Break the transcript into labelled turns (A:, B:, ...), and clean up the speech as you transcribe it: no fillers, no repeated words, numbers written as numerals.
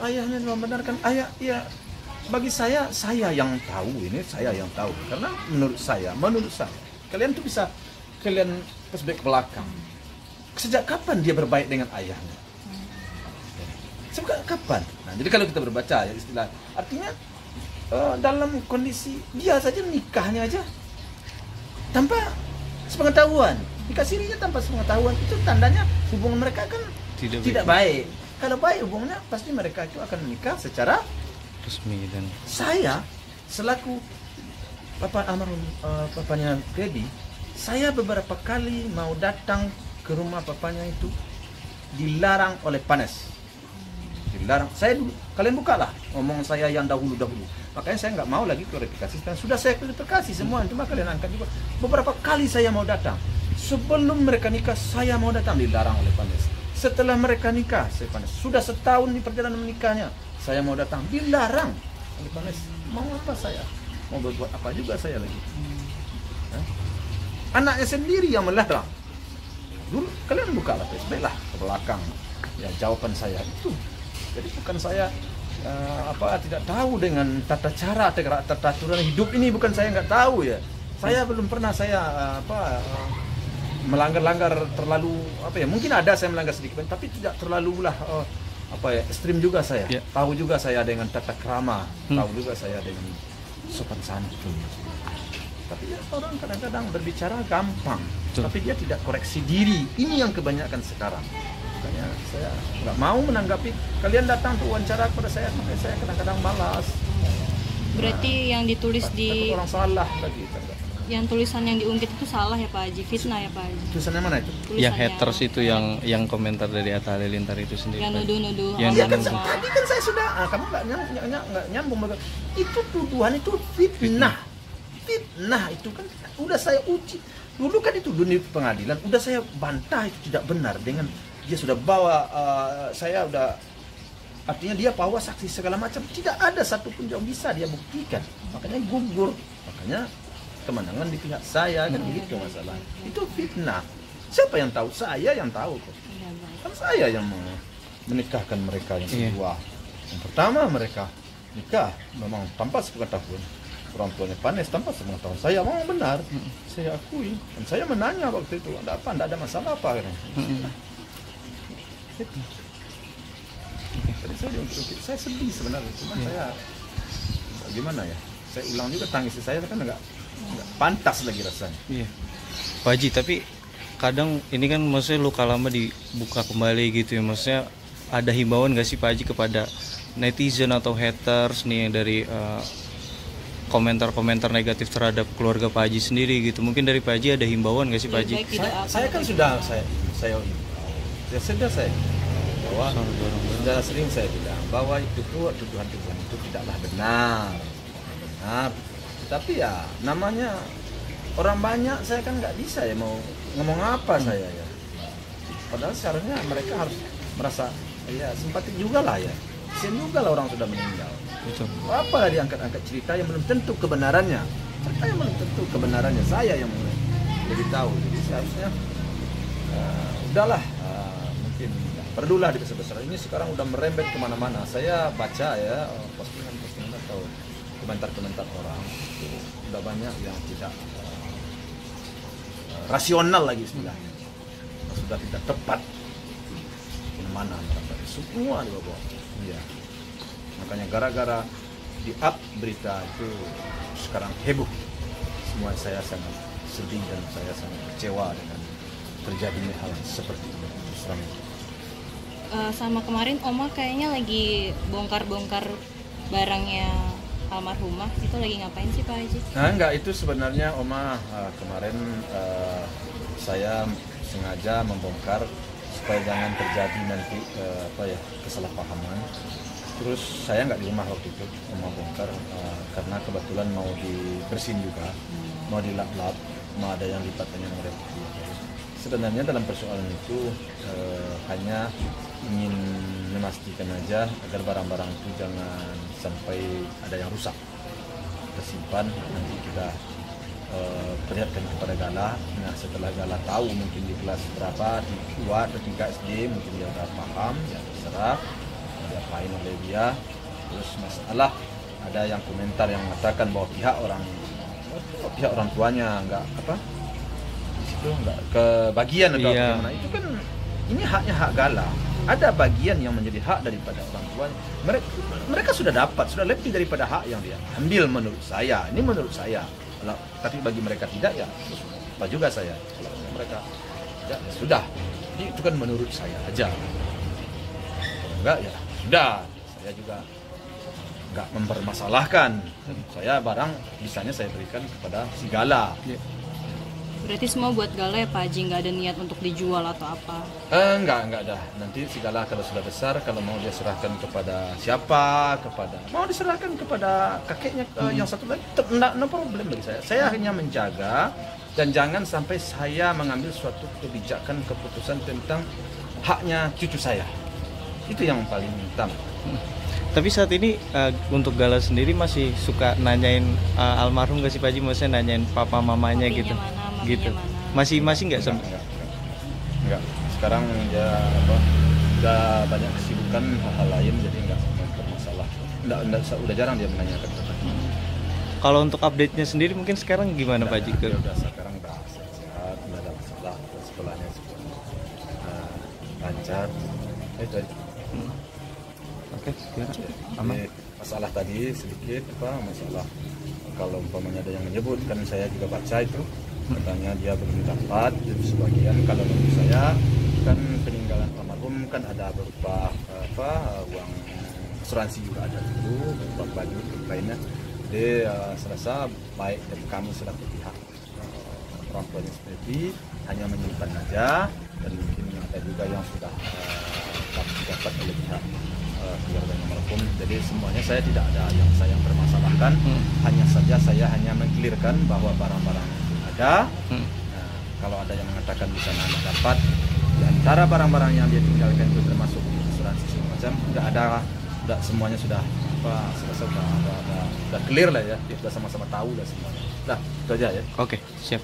A: ayahnya membenarkan, ayah ya bagi saya yang tahu ini, saya yang tahu. Karena menurut saya kalian tuh bisa kalian flashback ke belakang. Sejak kapan dia berbaik dengan ayahnya? Sejak kapan? Nah, jadi kalau kita berbaca ya istilah, artinya dalam kondisi dia saja nikahnya aja tanpa sepengetahuan, nikah sirinya tanpa sepengetahuan, itu tandanya hubungan mereka kan tidak baik. Kalau baik hubungannya pasti mereka itu akan menikah secara
B: resmi. Dan
A: saya selaku papa almarhum papanya Feby, saya beberapa kali mau datang ke rumah papanya itu dilarang oleh Panes. Dilarang. Saya dulu, kalian bukalah ngomong saya yang dahulu. Makanya saya nggak mau lagi klarifikasi. Dan sudah saya klarifikasi semua, cuma kalian angkat juga. Beberapa kali saya mau datang. Sebelum mereka nikah, saya mau datang, dilarang oleh Panes. Setelah mereka nikah, saya Panes. Sudah setahun di perjalanan menikahnya, saya mau datang, dilarang oleh Panes. Mau apa saya? Mau berbuat apa juga saya lagi? Anaknya sendiri yang melarang. Dulu kalian bukalah Facebook lah ke belakang. Ya jawaban saya itu. Jadi bukan saya tidak tahu dengan tata cara tata aturan hidup ini, bukan saya nggak tahu ya. Saya belum pernah melanggar terlalu mungkin ada saya melanggar sedikit, tapi tidak terlalu lah ekstrim juga saya. Yeah. Tahu juga saya dengan tata krama, tahu juga saya dengan sopan santun. Tapi ya orang kadang-kadang berbicara gampang, tapi dia tidak koreksi diri. Ini yang kebanyakan sekarang. Makanya saya nggak mau menanggapi. Kalian datang untuk wawancara kepada saya, makanya saya kadang-kadang malas.
C: Berarti yang ditulis di
A: orang salah lagi.
C: Yang tulisan yang diungkit itu salah ya Pak Haji, fitnah ya Pak Haji.
A: Tulisannya mana itu?
B: Yang haters itu yang komentar dari Atta Halilintar itu sendiri.
C: Yang nuduh-nuduh.
A: Ya kan tadi kan saya sudah, kamu nggak nyambung. Itu tuduhan itu fitnah. Fitnah itu kan udah saya uji. Dulu kan itu di pengadilan, udah saya bantah itu tidak benar dengan dia sudah bawa saya udah, artinya dia bawa saksi segala macam, tidak ada satupun yang bisa dia buktikan, makanya gugur, makanya kemenangan di pihak saya kan begitu masalah. Itu fitnah. Siapa yang tahu? Saya yang tahu kok. Kan saya yang menikahkan mereka yang kedua. Yang pertama mereka nikah memang tanpa sepengetahuan. Orang tuanya Panes tanpa sepengetahuan. Saya memang benar. Saya akui. Dan saya menanya waktu itu, ada apa? Tidak ada masalah apa? Jadi saya sedih sebenarnya. Cuma saya gimana ya? Saya ulang juga tangis saya kan enggak pantas lagi rasanya.
B: Iya. Pak Haji, tapi kadang ini kan maksudnya luka lama dibuka kembali gitu ya. Maksudnya ada himbauan nggak sih Pak Haji kepada netizen atau haters nih yang dari komentar-komentar negatif terhadap keluarga Pak Haji sendiri gitu. Mungkin dari Pak Haji ada himbauan nggak sih Pak Haji?
A: Saya kan sudah bahwa sudah sering saya bilang bahwa itu tuduhan-tuduhan itu tidaklah benar. Tapi ya namanya orang banyak, saya kan nggak bisa ya mau ngomong apa saya ya. Padahal seharusnya mereka harus merasa ya simpatik juga lah ya. Kasian juga lah orang sudah meninggal.
B: Betul.
A: Apa diangkat-angkat cerita yang belum tentu kebenarannya. Cerita yang belum tentu kebenarannya, saya yang lebih tahu. Jadi seharusnya udahlah, mungkin perlulah dibesar-besar. Ini sekarang udah merembet kemana-mana. Saya baca ya postingan atau komentar-komentar orang itu udah banyak yang tidak rasional lagi istilahnya, sudah tidak tepat kemana semua di bawah. Iya. Makanya gara-gara di up berita itu sekarang heboh semua. Saya sangat sedih dan saya sangat kecewa dengan terjadinya hal seperti itu.
C: Sama kemarin Oma kayaknya lagi bongkar-bongkar barangnya almarhumah, itu lagi ngapain sih Pak Haji?
A: Nah enggak, itu sebenarnya Oma kemarin saya sengaja membongkar supaya jangan terjadi nanti kesalahpahaman. Terus saya nggak di rumah waktu itu, Oma bongkar karena kebetulan mau dibersihin juga, mau dilap-lap, mau ada yang lipatannya mereka. Sebenarnya dalam persoalan itu hanya ingin memastikan aja agar barang-barang itu jangan sampai ada yang rusak. Kita simpan, nanti kita perlihatkan kepada Gala. Nah setelah Gala tahu mungkin di kelas berapa, di 2 atau 3 SD, mungkin dia udah paham, ya terserah. Dia diapain oleh dia. Terus masalah ada yang komentar yang mengatakan bahwa pihak orang tuanya nggak apa di situ nggak kebagian atau
B: Iya.
A: bagaimana. Itu kan ini haknya hak Gala. Ada bagian yang menjadi hak daripada orang tuanya. Mereka sudah dapat, sudah lebih daripada hak yang dia ambil menurut saya. Ini menurut saya. Tapi bagi mereka tidak ya, terus apa juga saya. Kalau mereka tidak ya sudah. Jadi itu kan menurut saya aja. Kalau enggak ya sudah. Saya juga enggak mempermasalahkan. Saya barang bisanya saya berikan kepada si Gala.
C: Berarti semua buat Gala ya Pak Haji, nggak ada niat untuk dijual atau apa?
A: Enggak ada. Nanti si Gala kalau sudah besar, kalau mau dia serahkan kepada siapa, mau diserahkan kepada kakeknya yang satu lagi, no problem bagi saya. Saya hanya menjaga dan jangan sampai saya mengambil suatu kebijakan keputusan tentang haknya cucu saya. Itu yang paling utama.
B: Tapi saat ini untuk Gala sendiri masih suka nanyain almarhum gak sih Pak Haji? Maksudnya nanyain papa mamanya
C: Papinya
B: gitu.
C: mana, mamanya
B: Gitu.
C: mana?
B: Masih nggak sama?
A: Enggak. Sekarang ya udah banyak kesibukan hal-hal lain jadi enggak bermasalah. Enggak udah jarang dia menanyakan kepada.
B: Kalau untuk update-nya sendiri mungkin sekarang gimana Pak Haji?
A: Dia udah sekarang udah sehat, enggak ada masalah, sekolahnya juga lancar. Itu aja.
B: Oke,
A: Jadi, masalah tadi sedikit masalah kalau umpamanya ada yang menyebut kan saya juga baca itu katanya dia belum dapat jadi sebagian. Kalau menurut saya kan peninggalan almarhum kan ada berupa uang asuransi juga ada dulu, berupa baju dan lainnya. Jadi saya rasa baik dari kami selaku pihak orang tuanya sendiri hanya menyimpan aja, dan mungkin ada juga yang sudah dapat oleh pihak keluarga almarhum. Jadi semuanya saya tidak ada yang saya permasalahkan. Hanya saja saya hanya mengklirkan bahwa barang-barang itu ada. Nah, kalau ada yang mengatakan di sana tidak dapat, di antara barang-barang yang dia tinggalkan itu termasuk asuransi segala macam, tidak ada, tidak semuanya sudah sudah clear lah ya, kita sama-sama tahu lah semuanya. Nah, itu aja ya.
B: Oke, siap.